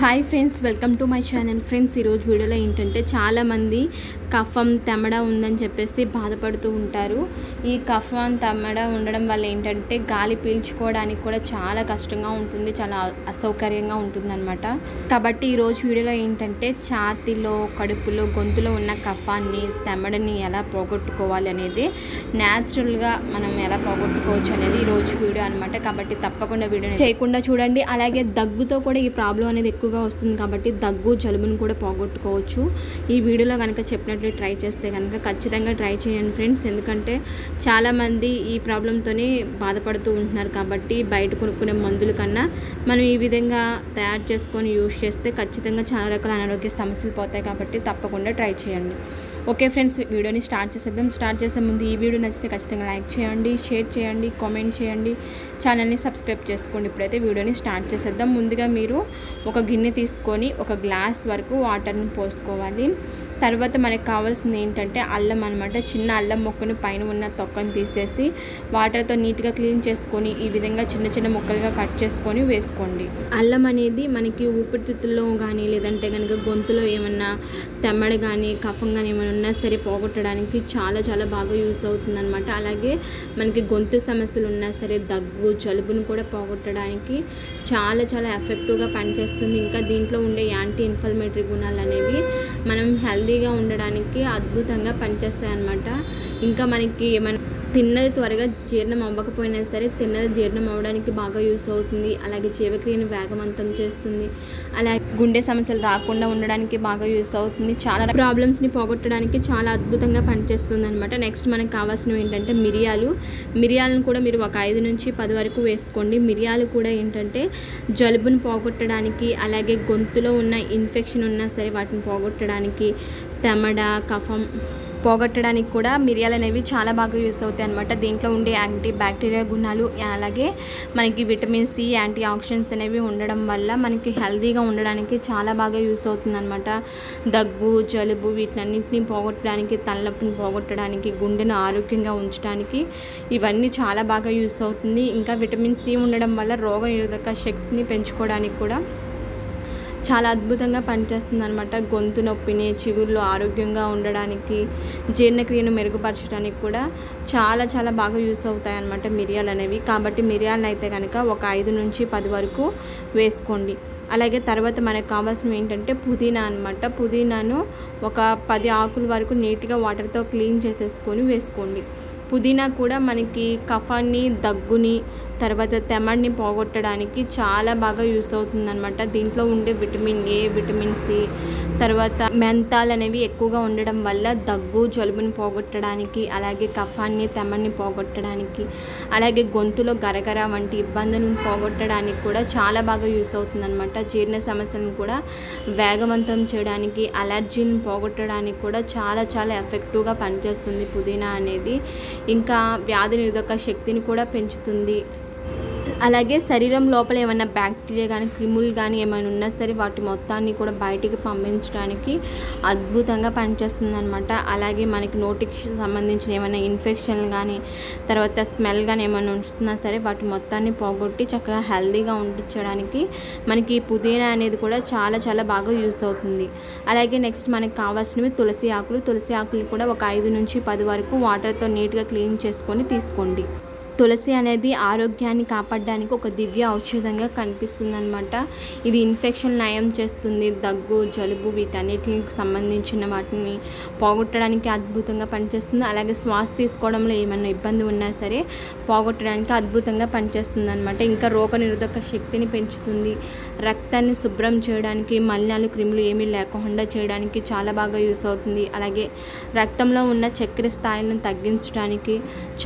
Hi friends, welcome to my channel. Friends, ఈరోజు వీడియోలో ఏంటంటే చాలామంది కఫం తెమ్మడ ఉందని చెప్పేసి బాధపడుతూ ఉంటారు. ఈ కఫం తెమ్మడ ఉండడం వల్ల ఏంటంటే గాలి పీల్చుకోవడానికి కూడా చాలా కష్టంగా ఉంటుంది, చాలా అసౌకర్యంగా ఉంటుందన్నమాట. కాబట్టి ఈరోజు వీడియోలో ఏంటంటే ఛాతీలో, కడుపులో, గొంతులో ఉన్న కఫాన్ని, తెమ్మడని ఎలా పోగొట్టుకోవాలి అనేది, న్యాచురల్గా మనం ఎలా పోగొట్టుకోవచ్చు అనేది ఈరోజు వీడియో అనమాట. కాబట్టి తప్పకుండా వీడియోని చేయకుండా చూడండి. అలాగే దగ్గుతో కూడా ఈ ప్రాబ్లం అనేది ఎక్కువగా వస్తుంది కాబట్టి దగ్గు, జలుబును కూడా పోగొట్టుకోవచ్చు. ఈ వీడియోలో కనుక చెప్పినట్లు ట్రై చేస్తే కనుక ఖచ్చితంగా ట్రై చేయండి ఫ్రెండ్స్. ఎందుకంటే చాలామంది ఈ ప్రాబ్లంతోనే బాధపడుతూ ఉంటున్నారు. కాబట్టి బయట కొనుక్కునే మందుల కన్నా మనం ఈ విధంగా తయారు చేసుకొని యూజ్ చేస్తే ఖచ్చితంగా చాలా రకాల అనారోగ్య సమస్యలు పోతాయి. కాబట్టి తప్పకుండా ట్రై చేయండి. ఓకే ఫ్రెండ్స్, వీడియోని స్టార్ట్ చేసేద్దాం. స్టార్ట్ చేసే ముందు ఈ వీడియో నచ్చితే ఖచ్చితంగా లైక్ చేయండి, షేర్ చేయండి, కామెంట్ చేయండి, ఛానల్ని సబ్స్క్రైబ్ చేసుకోండి. ఇప్పుడైతే వీడియోని స్టార్ట్ చేసేద్దాం. ముందుగా మీరు ఒక గిన్నె తీసుకొని ఒక గ్లాస్ వరకు వాటర్ని పోసుకోవాలి. తర్వాత మనకు కావాల్సింది ఏంటంటే అల్లం అనమాట. చిన్న అల్లం మొక్కను పైన ఉన్న తొక్కను తీసేసి వాటర్తో నీట్గా క్లీన్ చేసుకొని ఈ విధంగా చిన్న చిన్న ముక్కలుగా కట్ చేసుకొని వేసుకోండి. అల్లం అనేది మనకి ఊపిరితిత్తుల్లో కానీ లేదంటే కనుక గొంతులో ఏమన్నా తెమ్మడ కానీ కఫం కానీ ఏమైనా ఉన్నా సరే పోగొట్టడానికి చాలా చాలా బాగా యూస్ అవుతుంది అనమాట. అలాగే మనకి గొంతు సమస్యలు ఉన్నా సరే దగ్గు, జలుబును కూడా పోగొట్టడానికి చాలా చాలా ఎఫెక్టివ్గా పనిచేస్తుంది. ఇంకా దీంట్లో ఉండే యాంటీ ఇన్ఫ్లమేటరీ గుణాలు అనేవి మనం హెల్తీగా ఉండడానికి అద్భుతంగా పనిచేస్తాయి అన్నమాట. ఇంకా మనకి ఏమైనా తిన్నది త్వరగా జీర్ణం అవ్వకపోయినా సరే తిన్నది జీర్ణం అవ్వడానికి బాగా యూస్ అవుతుంది. అలాగే జీవక్రియను వేగవంతం చేస్తుంది. అలాగే గుండె సమస్యలు రాకుండా ఉండడానికి బాగా యూస్ అవుతుంది. చాలా ప్రాబ్లమ్స్ని పోగొట్టడానికి చాలా అద్భుతంగా పనిచేస్తుంది అనమాట. నెక్స్ట్ మనకు కావాల్సినవి ఏంటంటే మిరియాలను కూడా మీరు ఒక 5 నుంచి 10 వరకు వేసుకోండి. మిరియాలు కూడా ఏంటంటే జలుబును పోగొట్టడానికి, అలాగే గొంతులో ఉన్న ఇన్ఫెక్షన్ ఉన్నా సరే వాటిని పోగొట్టడానికి, తెమ్మడ, కఫం పోగొట్టడానికి కూడా మిరియాలు అనేవి చాలా బాగా యూస్ అవుతాయి అనమాట. దీంట్లో ఉండే యాంటీ బ్యాక్టీరియా గుణాలు, అలాగే మనకి విటమిన్ సి, యాంటీ ఆక్సిడెంట్స్ అనేవి ఉండడం వల్ల మనకి హెల్తీగా ఉండడానికి చాలా బాగా యూస్ అవుతుంది అనమాట. దగ్గు, జలుబు వీటన్నిటిని పోగొట్టడానికి, తలనొప్పిని పోగొట్టడానికి, గుండెను ఆరోగ్యంగా ఉంచడానికి ఇవన్నీ చాలా బాగా యూస్ అవుతుంది. ఇంకా విటమిన్ సి ఉండడం వల్ల రోగనిరోధక శక్తిని పెంచుకోవడానికి కూడా చాలా అద్భుతంగా పనిచేస్తుంది అనమాట. గొంతు నొప్పిని, చిగుళ్ళు ఆరోగ్యంగా ఉండడానికి, జీర్ణక్రియను మెరుగుపరచడానికి కూడా చాలా చాలా బాగా యూస్ అవుతాయి అన్నమాట మిరియాలు అనేవి. కాబట్టి మిరియాలను అయితే కనుక ఒక 5 నుంచి 10 వరకు వేసుకోండి. అలాగే తర్వాత మనకు కావాల్సినవి ఏంటంటే పుదీనా అనమాట. పుదీనాను ఒక 10 ఆకుల వరకు నీట్గా వాటర్తో క్లీన్ చేసేసుకొని వేసుకోండి. పుదీనా కూడా మనకి కఫాన్ని, దగ్గుని, తర్వాత తెమ్మడిని పోగొట్టడానికి చాలా బాగా యూస్ అవుతుంది అనమాట. దీంట్లో ఉండే విటమిన్ ఏ, విటమిన్ సి, తర్వాత మెంతాలు అనేవి ఎక్కువగా ఉండడం వల్ల దగ్గు, జలుబుని పోగొట్టడానికి, అలాగే కఫాన్ని, తెమ్మడిని పోగొట్టడానికి, అలాగే గొంతులో గరగర వంటి ఇబ్బందులను పోగొట్టడానికి కూడా చాలా బాగా యూస్ అవుతుంది అనమాట. జీర్ణ సమస్యలను కూడా వేగవంతం చేయడానికి, అలర్జీని పోగొట్టడానికి కూడా చాలా చాలా ఎఫెక్టివ్గా పనిచేస్తుంది పుదీనా అనేది. ఇంకా వ్యాధి నిరోధక శక్తిని కూడా పెంచుతుంది. అలాగే శరీరం లోపల ఏమైనా బ్యాక్టీరియా కానీ, క్రిములు కానీ ఏమైనా ఉన్నా సరే వాటి మొత్తాన్ని కూడా బయటికి పంపించడానికి అద్భుతంగా పనిచేస్తుంది అనమాట. అలాగే మనకి నోటికి సంబంధించిన ఏమైనా ఇన్ఫెక్షన్లు కానీ, తర్వాత స్మెల్ కానీ ఏమైనా వస్తున్నా సరే వాటి మొత్తాన్ని పోగొట్టి చక్కగా హెల్తీగా ఉండించడానికి మనకి పుదీనా అనేది కూడా చాలా చాలా బాగా యూస్ అవుతుంది. అలాగే నెక్స్ట్ మనకి కావాల్సినవి తులసి ఆకులు. తులసి ఆకులు కూడా ఒక 5 నుంచి 10 వరకు వాటర్తో నీట్గా క్లీన్ చేసుకొని తీసుకోండి. తులసి అనేది ఆరోగ్యాన్ని కాపాడడానికి ఒక దివ్య ఔషధంగా కనిపిస్తుంది అనమాట. ఇది ఇన్ఫెక్షన్ నయం చేస్తుంది. దగ్గు, జలుబు వీటన్నిటికి సంబంధించిన వాటిని పోగొట్టడానికి అద్భుతంగా పనిచేస్తుంది. అలాగే శ్వాస తీసుకోవడంలో ఏమైనా ఇబ్బంది ఉన్నా సరే పోగొట్టడానికి అద్భుతంగా పనిచేస్తుంది అనమాట. ఇంకా రోగనిరోధక శక్తిని పెంచుతుంది. రక్తాన్ని శుభ్రం చేయడానికి, మలినాలు, క్రిములు ఏమీ లేకుండా చేయడానికి చాలా బాగా యూస్ అవుతుంది. అలాగే రక్తంలో ఉన్న చక్కెర స్థాయిలను తగ్గించడానికి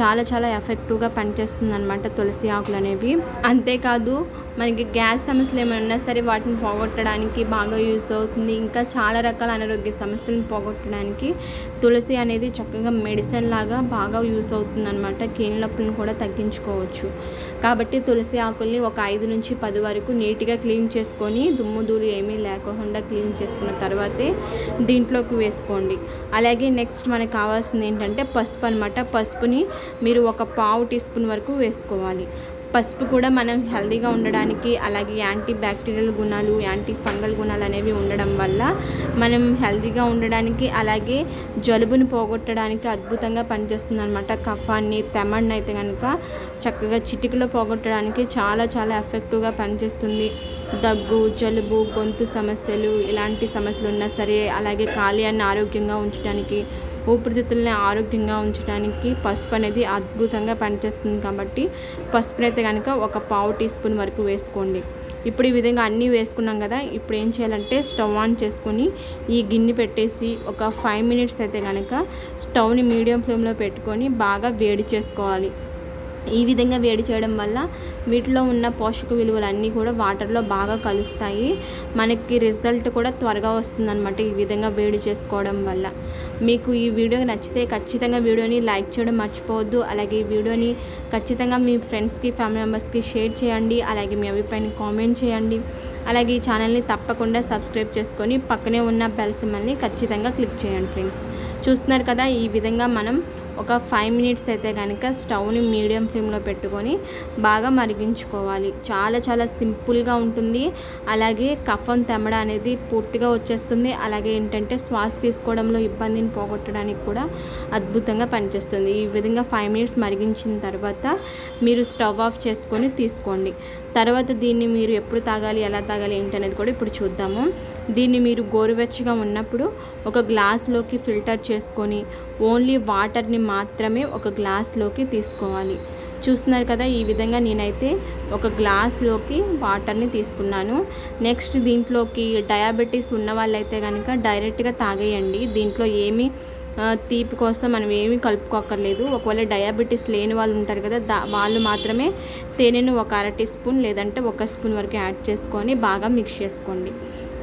చాలా చాలా ఎఫెక్టివ్గా పనిచేస్తుంది అనమాట తులసి ఆకులు అనేవి. అంతేకాదు మనకి గ్యాస్ సమస్యలు ఏమైనా ఉన్నా సరే వాటిని పోగొట్టడానికి బాగా యూస్ అవుతుంది. ఇంకా చాలా రకాల అనారోగ్య సమస్యలను పోగొట్టడానికి తులసి అనేది చక్కగా మెడిసిన్ లాగా బాగా యూస్ అవుతుంది అనమాట. కీళ్ళ నొప్పులను కూడా తగ్గించుకోవచ్చు. కాబట్టి తులసి ఆకుల్ని ఒక 5 నుంచి 10 వరకు నీట్గా క్లీన్ చేసుకొని, దుమ్ము ధూళి ఏమీ లేకుండా క్లీన్ చేసుకున్న తర్వాతే దీంట్లోకి వేసుకోండి. అలాగే నెక్స్ట్ మనకు కావాల్సింది ఏంటంటే పసుపు అనమాట. పసుపుని మీరు ఒక 1/2 టీ స్పూన్ వరకు వేసుకోవాలి. పసుపు కూడా మనం హెల్తీగా ఉండడానికి, అలాగే యాంటీ బ్యాక్టీరియల్ గుణాలు, యాంటీ ఫంగల్ గుణాలు అనేవి ఉండడం వల్ల మనం హెల్తీగా ఉండడానికి, అలాగే జలుబుని పోగొట్టడానికి అద్భుతంగా పనిచేస్తుంది అనమాట. కఫాన్ని, తెమ్మడిని అయితే కనుక చక్కగా చిటికలో పోగొట్టడానికి చాలా చాలా ఎఫెక్టివ్గా పనిచేస్తుంది. దగ్గు, జలుబు, గొంతు సమస్యలు, ఇలాంటి సమస్యలు ఉన్నా సరే, అలాగే కాలేయాన్ని ఆరోగ్యంగా ఉంచడానికి, ఊపిరితిత్తుల్ని ఆరోగ్యంగా ఉంచడానికి పసుపు అనేది అద్భుతంగా పనిచేస్తుంది. కాబట్టి పసుపునైతే కనుక ఒక పావు టీ స్పూన్ వరకు వేసుకోండి. ఇప్పుడు ఈ విధంగా అన్నీ వేసుకున్నాం కదా. ఇప్పుడు ఏం చేయాలంటే స్టవ్ ఆన్ చేసుకొని ఈ గిన్నె పెట్టేసి ఒక 5 మినిట్స్ అయితే కనుక స్టవ్ని మీడియం ఫ్లేమ్లో పెట్టుకొని బాగా వేడి చేసుకోవాలి. ఈ విధంగా వేడి చేయడం వల్ల వీటిలో ఉన్న పోషక విలువలన్నీ కూడా వాటర్లో బాగా కలుస్తాయి. మనకి రిజల్ట్ కూడా త్వరగా వస్తుందన్నమాట ఈ విధంగా వేడి చేసుకోవడం వల్ల. మీకు ఈ వీడియో నచ్చితే ఖచ్చితంగా వీడియోని లైక్ చేయడం మర్చిపోవద్దు. అలాగే ఈ వీడియోని ఖచ్చితంగా మీ ఫ్రెండ్స్కి, ఫ్యామిలీ మెంబర్స్కి షేర్ చేయండి. అలాగే మీ అభిప్రాయాన్ని కామెంట్ చేయండి. అలాగే ఈ ఛానల్ని తప్పకుండా సబ్స్క్రైబ్ చేసుకొని పక్కనే ఉన్న బెల్ సింబల్ని ఖచ్చితంగా క్లిక్ చేయండి ఫ్రెండ్స్. చూస్తున్నారు కదా, ఈ విధంగా మనం ఒక 5 మినిట్స్ అయితే కనుక స్టవ్ని మీడియం ఫ్లేమ్లో పెట్టుకొని బాగా మరిగించుకోవాలి. చాలా చాలా సింపుల్గా ఉంటుంది. అలాగే కఫం తెమ్మడ అనేది పూర్తిగా వచ్చేస్తుంది. అలాగే ఏంటంటే శ్వాస తీసుకోవడంలో ఇబ్బందిని పోగొట్టడానికి కూడా అద్భుతంగా పనిచేస్తుంది. ఈ విధంగా 5 మినిట్స్ మరిగించిన తర్వాత మీరు స్టవ్ ఆఫ్ చేసుకొని తీసుకోండి. తర్వాత దీన్ని మీరు ఎప్పుడు తాగాలి, ఎలా తాగాలి ఏంటనేది కూడా ఇప్పుడు చూద్దాము. దీన్ని మీరు గోరువెచ్చగా ఉన్నప్పుడు ఒక గ్లాస్లోకి ఫిల్టర్ చేసుకొని ఓన్లీ వాటర్ని మాత్రమే ఒక గ్లాస్లోకి తీసుకోవాలి. చూస్తున్నారు కదా, ఈ విధంగా నేనైతే ఒక గ్లాస్లోకి వాటర్ని తీసుకున్నాను. నెక్స్ట్ దీంట్లోకి డయాబెటీస్ ఉన్న వాళ్ళైతే కనుక డైరెక్ట్గా తాగేయండి. దీంట్లో ఏమీ తీపి కోసం మనం ఏమీ కలుపుకోక్కర్లేదు. ఒకవేళ డయాబెటీస్ లేని వాళ్ళు ఉంటారు కదా, వాళ్ళు మాత్రమే తేనెను ఒక 1/2 టీ స్పూన్ లేదంటే 1 స్పూన్ వరకు యాడ్ చేసుకొని బాగా మిక్స్ చేసుకోండి.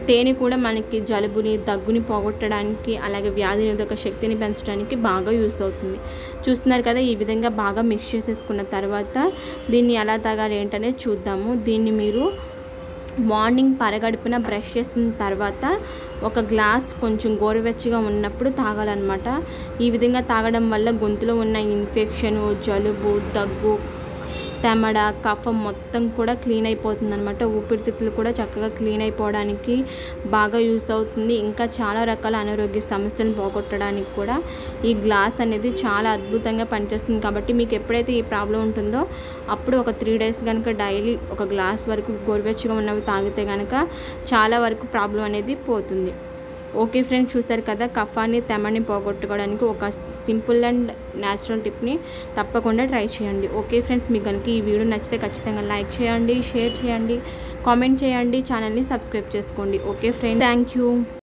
తేనె కూడా మనకి జలుబుని, దగ్గుని పోగొట్టడానికి, అలాగే వ్యాధి నిరోధక శక్తిని పెంచడానికి బాగా యూస్ అవుతుంది. చూస్తున్నారు కదా, ఈ విధంగా బాగా మిక్స్ చేసేసుకున్న తర్వాత దీన్ని ఎలా తాగాలి ఏంటనేది చూద్దాము. దీన్ని మీరు మార్నింగ్ పరగడుపున బ్రష్ చేసిన తర్వాత ఒక గ్లాస్ కొంచెం గోరువెచ్చగా ఉన్నప్పుడు తాగాలన్నమాట. ఈ విధంగా తాగడం వల్ల గొంతులో ఉన్న ఇన్ఫెక్షను, జలుబు, దగ్గు, తెమ్మడ, కఫం మొత్తం కూడా క్లీన్ అయిపోతుంది అనమాట. ఊపిరితిత్తులు కూడా చక్కగా క్లీన్ అయిపోవడానికి బాగా యూస్ అవుతుంది. ఇంకా చాలా రకాల అనారోగ్య సమస్యలను పోగొట్టడానికి కూడా ఈ గ్లాస్ అనేది చాలా అద్భుతంగా పనిచేస్తుంది. కాబట్టి మీకు ఎప్పుడైతే ఈ ప్రాబ్లం ఉంటుందో అప్పుడు ఒక 3 డేస్ కనుక డైలీ ఒక గ్లాస్ వరకు గోరువెచ్చగా ఉన్నవి తాగితే కనుక చాలా వరకు ప్రాబ్లం అనేది పోతుంది. ఓకే ఫ్రెండ్స్, చూసారు కదా, కఫాన్ని, తెమ్మని పోగొట్టుకోవడానికి ఒక సింపుల్ అండ్ న్యాచురల్ టిప్ని తప్పకుండా ట్రై చేయండి. ఓకే ఫ్రెండ్స్, మీకు కనుక ఈ వీడియో నచ్చితే ఖచ్చితంగా లైక్ చేయండి, షేర్ చేయండి, కామెంట్ చేయండి, ఛానల్ని సబ్స్క్రైబ్ చేసుకోండి. Okay friends, thank you.